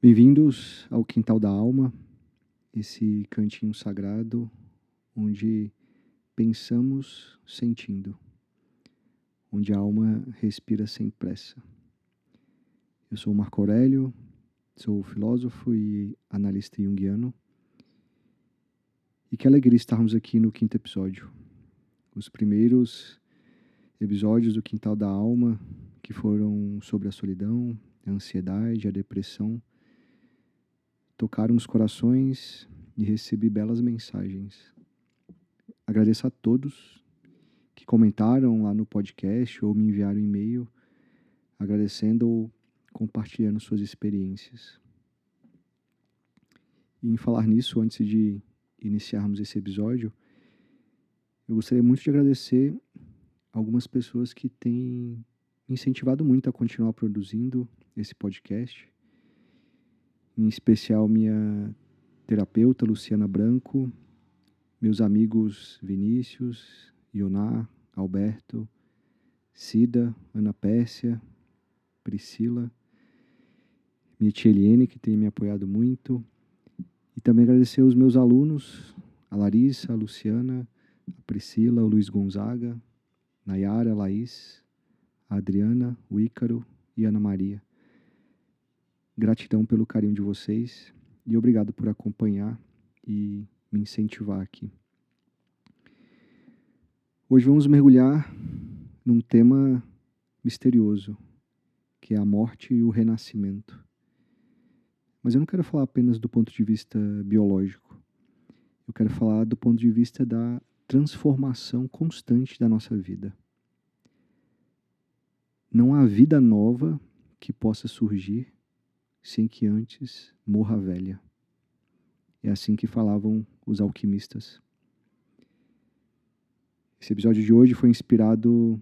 Bem-vindos ao Quintal da Alma, esse cantinho sagrado onde pensamos sentindo, onde a alma respira sem pressa. Eu sou o Marco Aurélio, sou filósofo e analista junguiano. E que alegria estarmos aqui no quinto episódio. Os primeiros episódios do Quintal da Alma, que foram sobre a solidão, a ansiedade, a depressão, tocaram os corações e recebi belas mensagens. Agradeço a todos que comentaram lá no podcast ou me enviaram e-mail agradecendo ou compartilhando suas experiências. E em falar nisso, antes de iniciarmos esse episódio, eu gostaria muito de agradecer algumas pessoas que têm me incentivado muito a continuar produzindo esse podcast. Em especial minha terapeuta, Luciana Branco, meus amigos Vinícius, Ioná, Alberto, Cida, Ana Pérsia, Priscila, minha tia Eliene, que tem me apoiado muito. E também agradecer os meus alunos, a Larissa, a Luciana, a Priscila, o Luiz Gonzaga, Nayara, a Laís, a Adriana, o Ícaro e a Ana Maria. Gratidão pelo carinho de vocês e obrigado por acompanhar e me incentivar aqui. Hoje vamos mergulhar num tema misterioso, que é a morte e o renascimento. Mas eu não quero falar apenas do ponto de vista biológico. Eu quero falar do ponto de vista da transformação constante da nossa vida. Não há vida nova que possa surgir sem que antes morra a velha. É assim que falavam os alquimistas. Esse episódio de hoje foi inspirado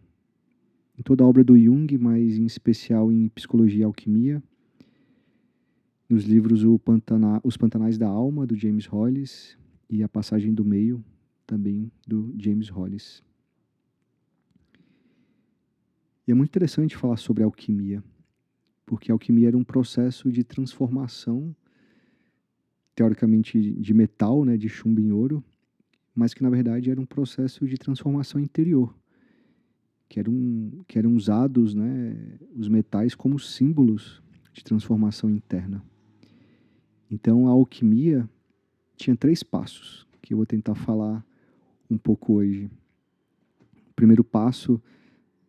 em toda a obra do Jung, mas em especial em Psicologia e Alquimia, nos livros Os Pantanais da Alma, do James Hollis, e A Passagem do Meio, também do James Hollis. E é muito interessante falar sobre alquimia, porque a alquimia era um processo de transformação, teoricamente de metal, né, de chumbo em ouro, mas que na verdade era um processo de transformação interior, que eram usados, né, os metais como símbolos de transformação interna. Então a alquimia tinha 3 passos, que eu vou tentar falar um pouco hoje. O primeiro passo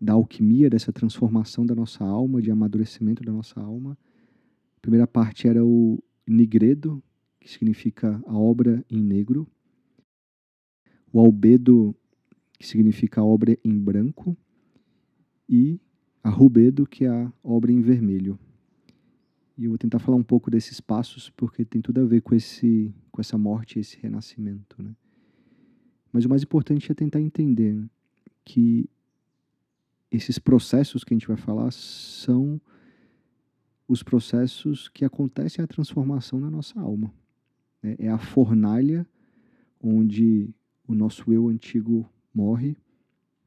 da alquimia, dessa transformação da nossa alma, de amadurecimento da nossa alma. A primeira parte era o nigredo, que significa a obra em negro. O albedo, que significa a obra em branco. E a rubedo, que é a obra em vermelho. E eu vou tentar falar um pouco desses passos, porque tem tudo a ver com essa morte e esse renascimento, né? Mas o mais importante é tentar entender, né, que esses processos que a gente vai falar são os processos que acontecem a transformação na nossa alma. É a fornalha onde o nosso eu antigo morre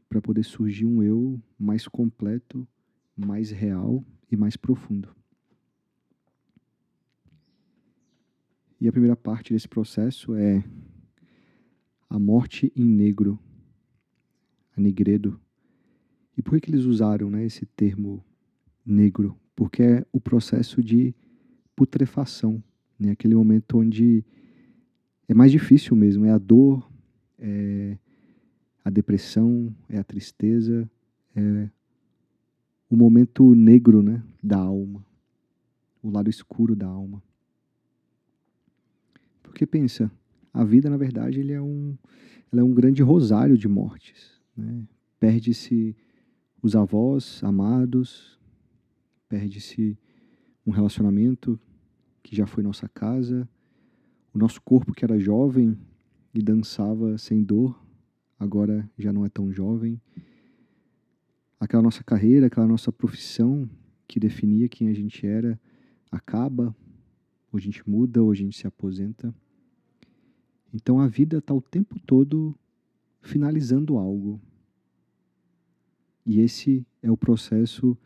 para poder surgir um eu mais completo, mais real e mais profundo. E a primeira parte desse processo é a morte em negro, a nigredo. E por que eles usaram, né, esse termo negro? Porque é o processo de putrefação, né? Aquele momento onde é mais difícil mesmo, é a dor, é a depressão, é a tristeza, é o momento negro, né, da alma, o lado escuro da alma. Porque pensa, a vida na verdade ela é um grande rosário de mortes, né? Perde-se os avós amados, perde-se um relacionamento que já foi nossa casa, o nosso corpo que era jovem e dançava sem dor, agora já não é tão jovem. Aquela nossa carreira, aquela nossa profissão que definia quem a gente era, acaba, ou a gente muda, ou a gente se aposenta. Então a vida está o tempo todo finalizando algo. E esse é o processo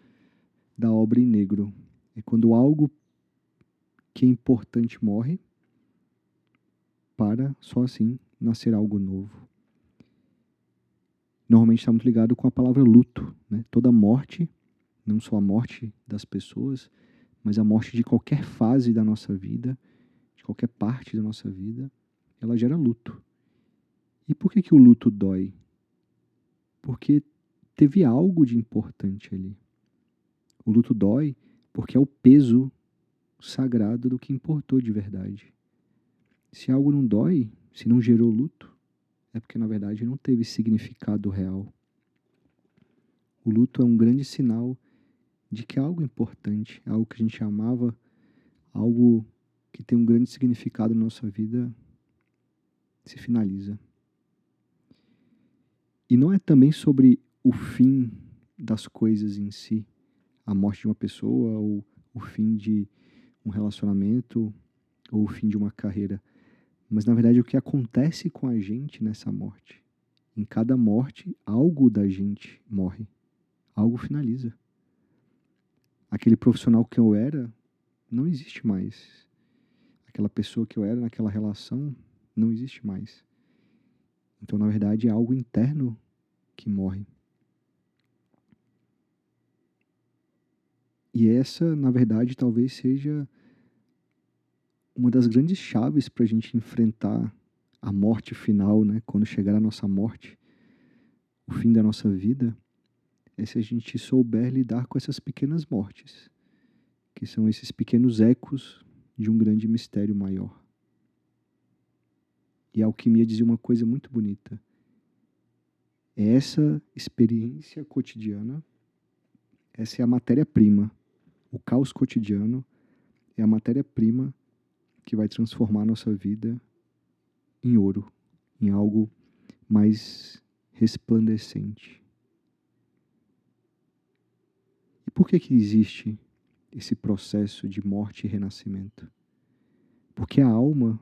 da obra em negro. É quando algo que é importante morre para só assim nascer algo novo. Normalmente está muito ligado com a palavra luto, né? Toda morte, não só a morte das pessoas, mas a morte de qualquer fase da nossa vida, de qualquer parte da nossa vida, ela gera luto. E por que o luto dói? Porque teve algo de importante ali. O luto dói porque é o peso sagrado do que importou de verdade. Se algo não dói, se não gerou luto, é porque na verdade não teve significado real. O luto é um grande sinal de que algo importante, algo que a gente amava, algo que tem um grande significado na nossa vida, se finaliza. E não é também sobre o fim das coisas em si, a morte de uma pessoa, ou o fim de um relacionamento, ou o fim de uma carreira, mas na verdade o que acontece com a gente nessa morte. Em cada morte, algo da gente morre, algo finaliza. Aquele profissional que eu era não existe mais. Aquela pessoa que eu era naquela relação não existe mais. Então, na verdade, é algo interno que morre. E essa, na verdade, talvez seja uma das grandes chaves para a gente enfrentar a morte final, né? Quando chegar a nossa morte, o fim da nossa vida, é se a gente souber lidar com essas pequenas mortes, que são esses pequenos ecos de um grande mistério maior. E a alquimia dizia uma coisa muito bonita. É essa experiência cotidiana, essa é a matéria-prima. O caos cotidiano é a matéria-prima que vai transformar a nossa vida em ouro, em algo mais resplandecente. E por que existe esse processo de morte e renascimento? Porque a alma,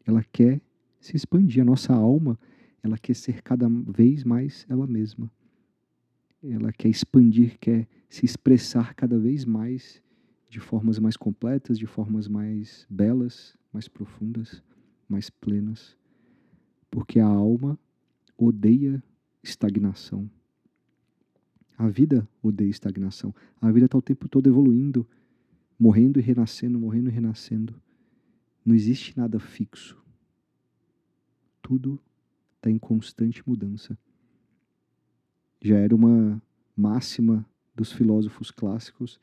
ela quer se expandir. A nossa alma, ela quer ser cada vez mais ela mesma. Ela quer expandir, quer se expressar cada vez mais de formas mais completas, de formas mais belas, mais profundas, mais plenas. Porque a alma odeia estagnação. A vida odeia estagnação. A vida está o tempo todo evoluindo, morrendo e renascendo, morrendo e renascendo. Não existe nada fixo. Tudo está em constante mudança. Já era uma máxima dos filósofos clássicos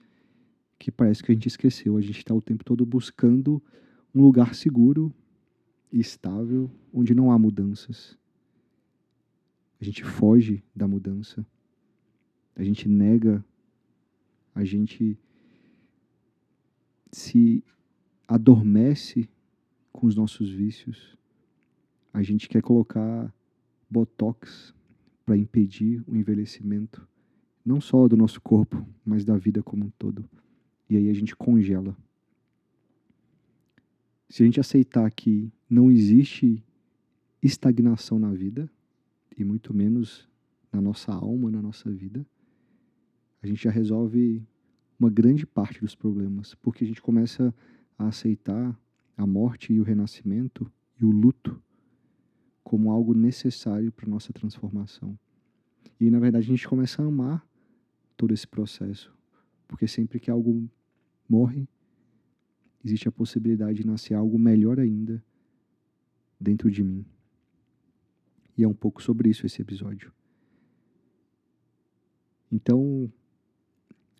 que parece que a gente esqueceu. A gente está o tempo todo buscando um lugar seguro e estável onde não há mudanças. A gente foge da mudança. A gente nega, a gente se adormece com os nossos vícios. A gente quer colocar botox para impedir o envelhecimento, não só do nosso corpo, mas da vida como um todo. E aí a gente congela. Se a gente aceitar que não existe estagnação na vida, e muito menos na nossa alma, na nossa vida, a gente já resolve uma grande parte dos problemas, porque a gente começa a aceitar a morte e o renascimento e o luto como algo necessário para a nossa transformação. E, na verdade, a gente começa a amar todo esse processo, porque sempre que algo morre, existe a possibilidade de nascer algo melhor ainda dentro de mim. E é um pouco sobre isso esse episódio. Então,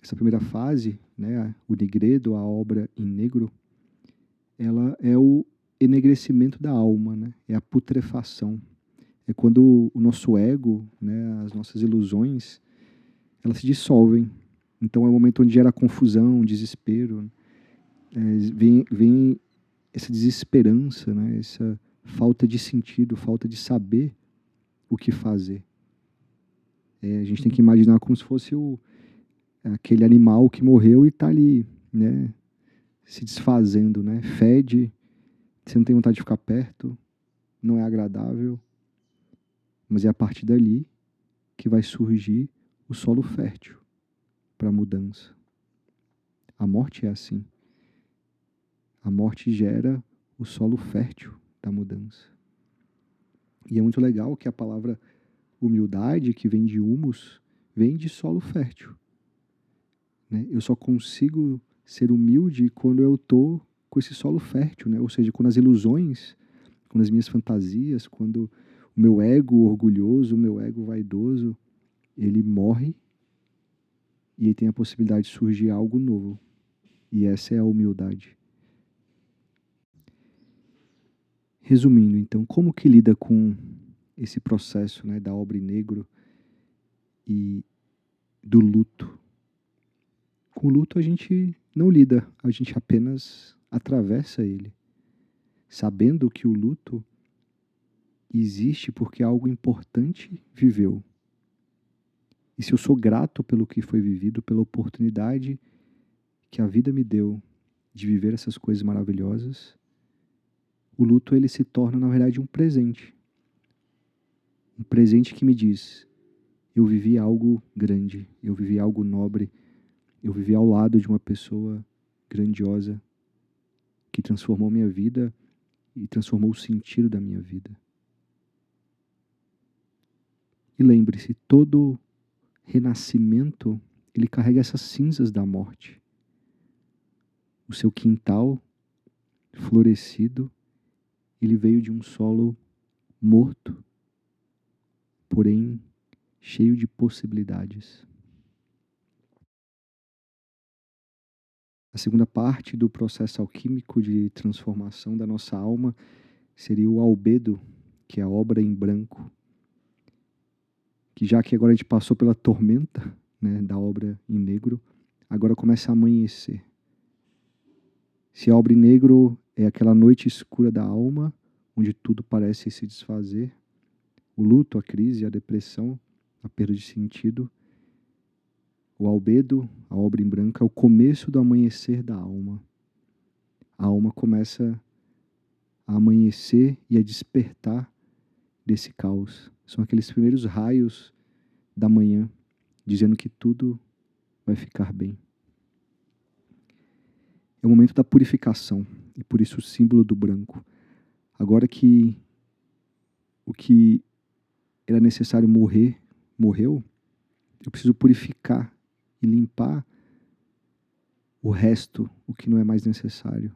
essa primeira fase, né, o Nigredo, a obra em negro, ela é o enegrecimento da alma, né? É a putrefação. É quando o nosso ego, né, as nossas ilusões, elas se dissolvem. Então é o momento onde gera confusão, desespero. Vem essa desesperança, né, essa falta de sentido, falta de saber o que fazer. A gente tem que imaginar como se fosse aquele animal que morreu e está ali, né, se desfazendo, né? Fede, você não tem vontade de ficar perto, não é agradável, mas é a partir dali que vai surgir o solo fértil para a mudança. A morte é assim. A morte gera o solo fértil da mudança. E é muito legal que a palavra humildade, que vem de humus, vem de solo fértil, né? Eu só consigo ser humilde quando eu estou com esse solo fértil, né? Ou seja, quando as ilusões, quando as minhas fantasias, quando o meu ego orgulhoso, o meu ego vaidoso, ele morre e aí tem a possibilidade de surgir algo novo. E essa é a humildade. Resumindo, então, como que lida com esse processo, né, da obra em negro e do luto? Com o luto a gente não lida, a gente apenas atravessa ele, sabendo que o luto existe porque algo importante viveu. E se eu sou grato pelo que foi vivido, pela oportunidade que a vida me deu de viver essas coisas maravilhosas, o luto ele se torna, na verdade, um presente. Um presente que me diz, eu vivi algo grande, eu vivi algo nobre, eu vivi ao lado de uma pessoa grandiosa que transformou minha vida e transformou o sentido da minha vida. E lembre-se, todo renascimento, ele carrega essas cinzas da morte. O seu quintal florescido, ele veio de um solo morto, porém cheio de possibilidades. A segunda parte do processo alquímico de transformação da nossa alma seria o albedo, que é a obra em branco. Que já que agora a gente passou pela tormenta, né, da obra em negro, agora começa a amanhecer. Se a obra em negro é aquela noite escura da alma, onde tudo parece se desfazer, o luto, a crise, a depressão, a perda de sentido, o albedo, a obra em branco, é o começo do amanhecer da alma. A alma começa a amanhecer e a despertar desse caos. São aqueles primeiros raios da manhã, dizendo que tudo vai ficar bem. É o momento da purificação, e por isso o símbolo do branco. Agora que o que era necessário morrer, morreu, eu preciso purificar e limpar o resto, o que não é mais necessário.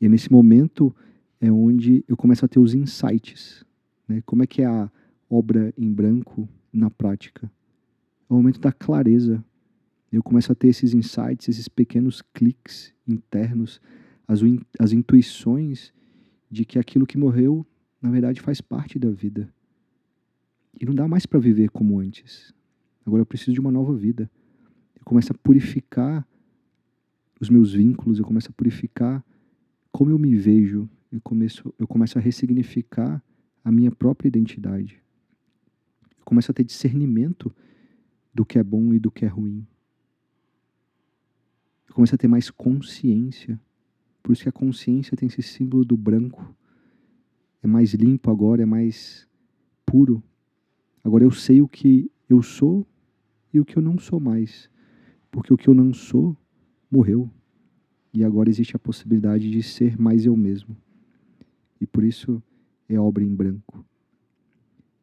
E é nesse momento é onde eu começo a ter os insights, né? Como é que é a obra em branco na prática? É o momento da clareza. Eu começo a ter esses insights, esses pequenos cliques internos, as intuições de que aquilo que morreu, na verdade, faz parte da vida. E não dá mais para viver como antes. Agora eu preciso de uma nova vida. Eu começo a purificar os meus vínculos, eu começo a purificar como eu me vejo, eu começo a ressignificar a minha própria identidade. Eu começo a ter discernimento do que é bom e do que é ruim. Eu começo a ter mais consciência. Por isso que a consciência tem esse símbolo do branco. É mais limpo agora, é mais puro. Agora eu sei o que eu sou e o que eu não sou mais. Porque o que eu não sou morreu. E agora existe a possibilidade de ser mais eu mesmo. E por isso é obra em branco.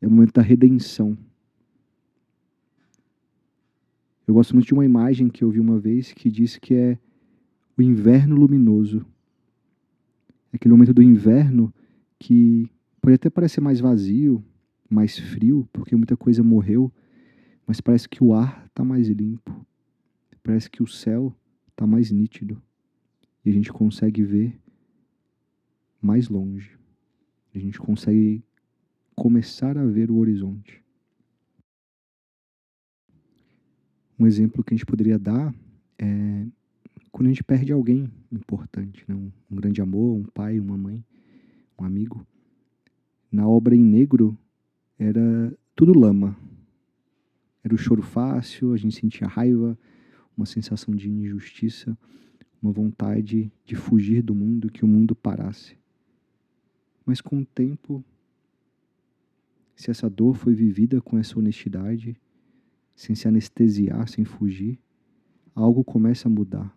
É o momento da redenção. Eu gosto muito de uma imagem que eu vi uma vez que diz que é o inverno luminoso. É aquele momento do inverno que pode até parecer mais vazio, mais frio, porque muita coisa morreu, mas parece que o ar está mais limpo. Parece que o céu está mais nítido. E a gente consegue ver mais longe. A gente consegue começar a ver o horizonte. Um exemplo que a gente poderia dar é quando a gente perde alguém importante, né? Um grande amor, um pai, uma mãe, um amigo. Na obra em negro era tudo lama. Era o choro fácil, a gente sentia raiva, uma sensação de injustiça, uma vontade de fugir do mundo, que o mundo parasse. Mas com o tempo, se essa dor foi vivida com essa honestidade, sem se anestesiar, sem fugir, algo começa a mudar.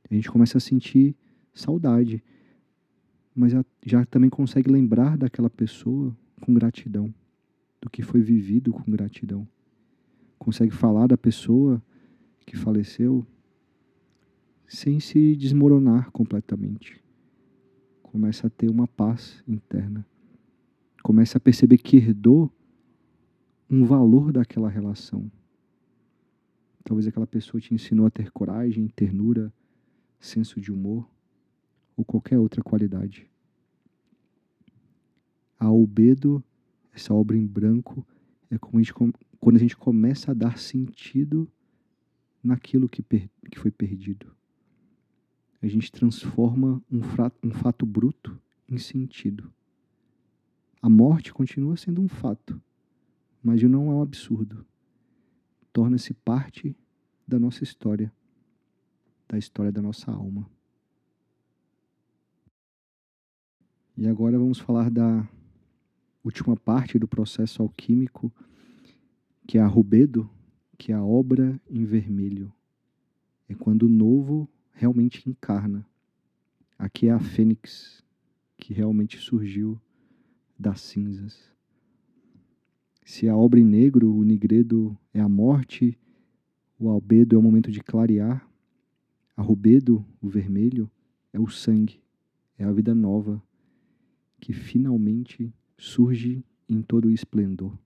A gente começa a sentir saudade, mas já também consegue lembrar daquela pessoa com gratidão, do que foi vivido com gratidão. Consegue falar da pessoa que faleceu sem se desmoronar completamente. Começa a ter uma paz interna. Começa a perceber que herdou um valor daquela relação. Talvez aquela pessoa te ensinou a ter coragem, ternura, senso de humor ou qualquer outra qualidade. A albedo, essa obra em branco, é como quando a gente começa a dar sentido naquilo que foi perdido. A gente transforma um fato bruto em sentido. A morte continua sendo um fato, mas não é um absurdo. Torna-se parte da nossa história, da história da nossa alma. E agora vamos falar da última parte do processo alquímico, que é a rubedo, que é a obra em vermelho. É quando o novo realmente encarna. Aqui é a fênix, que realmente surgiu das cinzas. Se a obra em negro, o nigredo é a morte, o albedo é o momento de clarear, a rubedo, o vermelho, é o sangue, é a vida nova, que finalmente surge em todo o esplendor.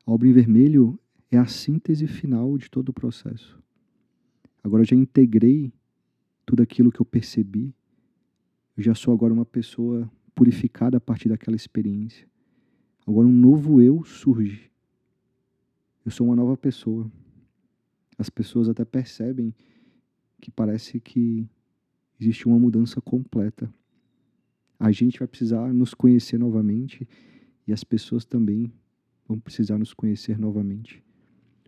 A obra em vermelho é a síntese final de todo o processo. Agora eu já integrei tudo aquilo que eu percebi, eu já sou agora uma pessoa purificada a partir daquela experiência. Agora um novo eu surge. Eu sou uma nova pessoa. As pessoas até percebem que parece que existe uma mudança completa. A gente vai precisar nos conhecer novamente e as pessoas também vão precisar nos conhecer novamente.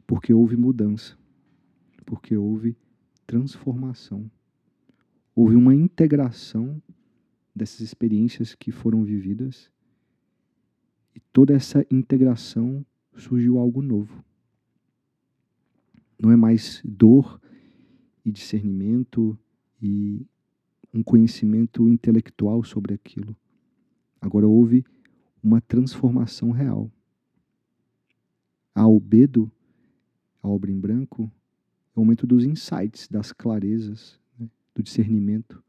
Porque houve mudança. Porque houve transformação. Houve uma integração dessas experiências que foram vividas e toda essa integração surgiu algo novo. Não é mais dor e discernimento e um conhecimento intelectual sobre aquilo. Agora houve uma transformação real. A albedo, a obra em branco, é o momento dos insights, das clarezas, né, do discernimento.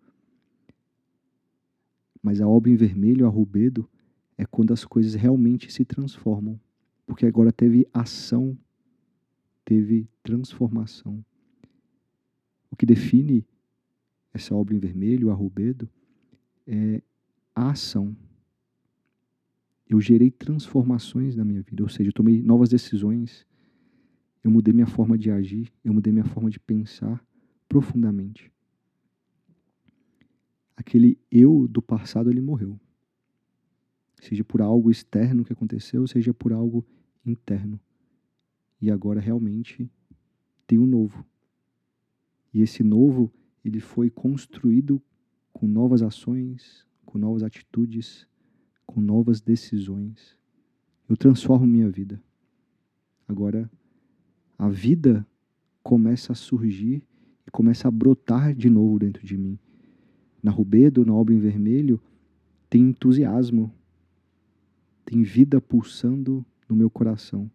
Mas a obra em vermelho, a rubedo, é quando as coisas realmente se transformam. Porque agora teve ação, teve transformação. O que define essa obra em vermelho, a rubedo, é a ação. Eu gerei transformações na minha vida, ou seja, eu tomei novas decisões, eu mudei minha forma de agir, eu mudei minha forma de pensar profundamente. Aquele eu do passado, ele morreu. Seja por algo externo que aconteceu, seja por algo interno. E agora realmente tem um novo. E esse novo, ele foi construído com novas ações, com novas atitudes, com novas decisões. Eu transformo minha vida. Agora, a vida começa a surgir e começa a brotar de novo dentro de mim. Na rubedo, na obra em vermelho, tem entusiasmo, tem vida pulsando no meu coração.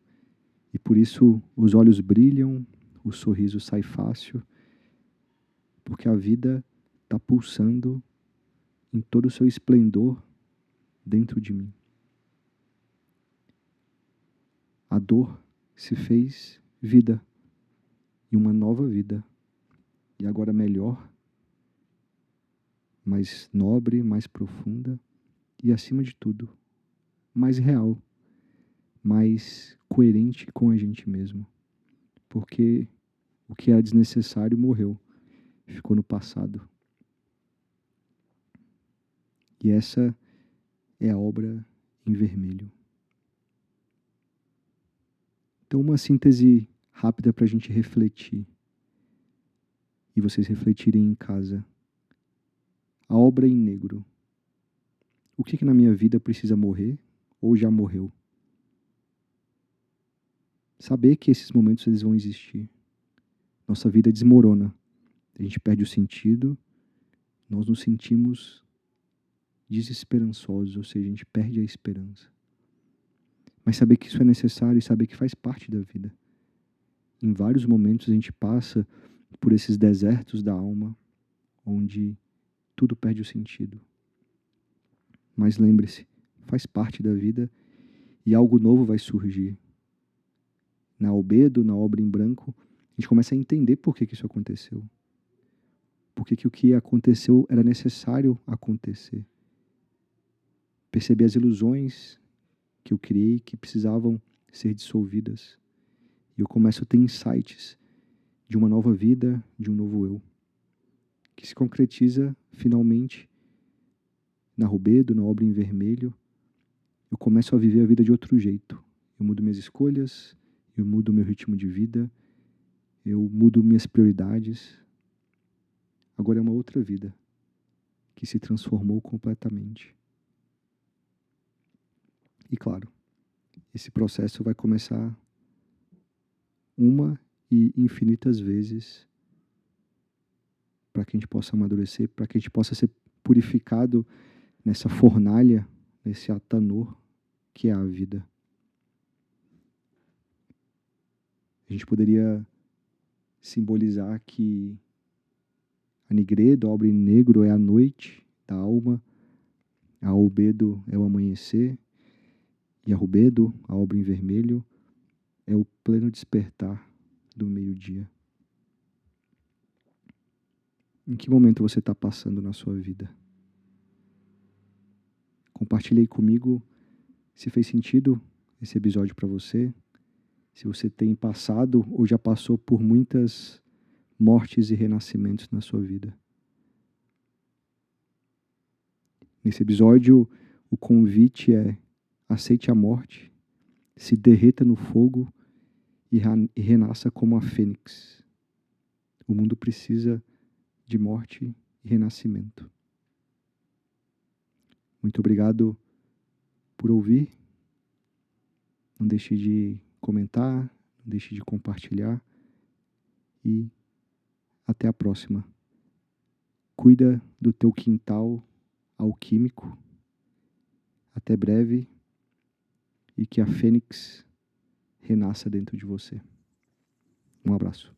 E por isso os olhos brilham, o sorriso sai fácil, porque a vida está pulsando em todo o seu esplendor dentro de mim. A dor se fez vida, e uma nova vida, e agora melhor, mais nobre, mais profunda, e acima de tudo, mais real, mais coerente com a gente mesmo. Porque o que era desnecessário morreu, ficou no passado. E essa é a obra em vermelho. Então, uma síntese rápida para a gente refletir. E vocês refletirem em casa. A obra em negro. O que na minha vida precisa morrer ou já morreu? Saber que esses momentos eles vão existir. nossa vida desmorona. A gente perde o sentido, nós nos sentimos desesperançosos, ou seja, a gente perde a esperança. Mas saber que isso é necessário e saber que faz parte da vida. Em vários momentos a gente passa por esses desertos da alma, onde tudo perde o sentido. Mas lembre-se, faz parte da vida e algo novo vai surgir. Na Albedo, na obra em branco, a gente começa a entender por que isso aconteceu. Por que o que aconteceu era necessário acontecer. Perceber as ilusões que eu criei que precisavam ser dissolvidas. E eu começo a ter insights de uma nova vida, de um novo eu, que se concretiza finalmente na Rubedo, na obra em vermelho. Eu começo a viver a vida de outro jeito. Eu mudo minhas escolhas, eu mudo meu ritmo de vida, eu mudo minhas prioridades. Agora é uma outra vida que se transformou completamente. E claro, esse processo vai começar uma e infinitas vezes para que a gente possa amadurecer, para que a gente possa ser purificado nessa fornalha, nesse atanor que é a vida. A gente poderia simbolizar que a Nigredo, a obra em negro, é a noite da alma, a Albedo é o amanhecer, e a Rubedo, a obra em vermelho, é o pleno despertar do meio-dia. Em que momento você está passando na sua vida? Compartilhe aí comigo se fez sentido esse episódio para você, se você tem passado ou já passou por muitas mortes e renascimentos na sua vida. Nesse episódio, o convite é: aceite a morte, se derreta no fogo e renasça como a fênix. O mundo precisa de morte e renascimento. Muito obrigado por ouvir. Não deixe de comentar, não deixe de compartilhar e até a próxima. Cuida do teu quintal alquímico. Até breve e que a fênix renasça dentro de você. Um abraço.